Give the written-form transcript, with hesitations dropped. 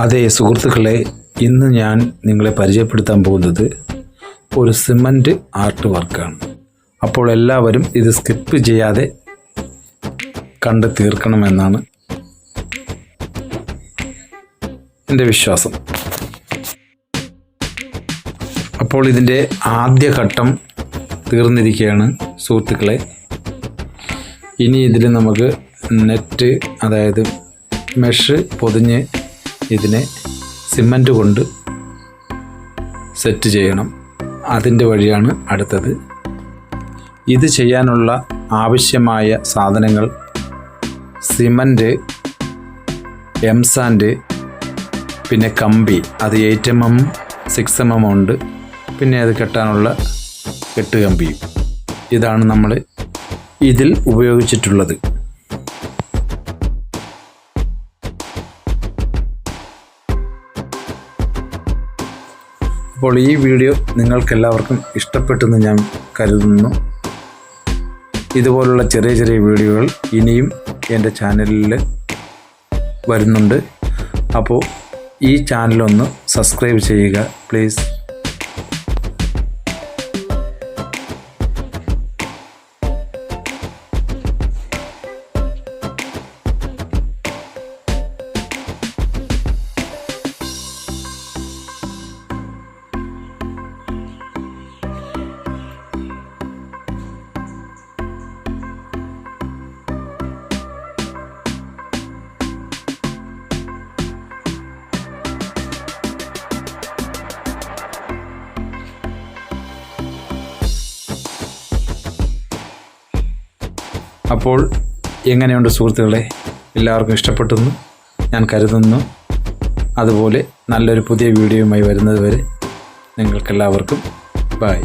അതെ സുഹൃത്തുക്കളെ, ഇന്ന് ഞാൻ നിങ്ങളെ പരിചയപ്പെടുത്താൻ പോകുന്നത് ഒരു സിമൻറ്റ് ആർട്ട് വർക്കാണ്. അപ്പോൾ എല്ലാവരും ഇത് സ്കിപ്പ് ചെയ്യാതെ കണ്ട് തീർക്കണമെന്നാണ് എൻ്റെ വിശ്വാസം. അപ്പോൾ ഇതിൻ്റെ ആദ്യ ഘട്ടം തീർന്നിരിക്കുകയാണ് സുഹൃത്തുക്കളെ. ഇനി ഇതിൽ നമുക്ക് നെറ്റ്, അതായത് മെഷ് പൊതിഞ്ഞ് ഇതിനെ സിമൻറ്റ് കൊണ്ട് സെറ്റ് ചെയ്യണം. അതിൻ്റെ വഴിയാണ് അടുത്തത്. ഇത് ചെയ്യാനുള്ള ആവശ്യമായ സാധനങ്ങൾ സിമൻറ്റ്, എംസാൻഡ്, പിന്നെ കമ്പി, അത് 8 mm 6 mm ഉണ്ട്. പിന്നെ അത് കെട്ടാനുള്ള കെട്ടുകമ്പിയും. ഇതാണ് നമ്മൾ ഇതിൽ ഉപയോഗിച്ചിട്ടുള്ളത്. അപ്പോൾ ഈ വീഡിയോ നിങ്ങൾക്കെല്ലാവർക്കും ഇഷ്ടപ്പെട്ടെന്ന് ഞാൻ കരുതുന്നു. ഇതുപോലുള്ള ചെറിയ ചെറിയ വീഡിയോകൾ ഇനിയും എൻ്റെ ചാനലിൽ വരുന്നുണ്ട്. അപ്പോൾ ഈ ചാനലൊന്ന് സബ്സ്ക്രൈബ് ചെയ്യുക പ്ലീസ്. അപ്പോൾ എങ്ങനെയുണ്ട് സുഹൃത്തുക്കളെ? എല്ലാവർക്കും ഇഷ്ടപ്പെട്ടെന്ന് ഞാൻ കരുതുന്നു. അതുപോലെ നല്ലൊരു പുതിയ വീഡിയോയുമായി വരുന്നത് വരെ നിങ്ങൾക്കെല്ലാവർക്കും ബൈ.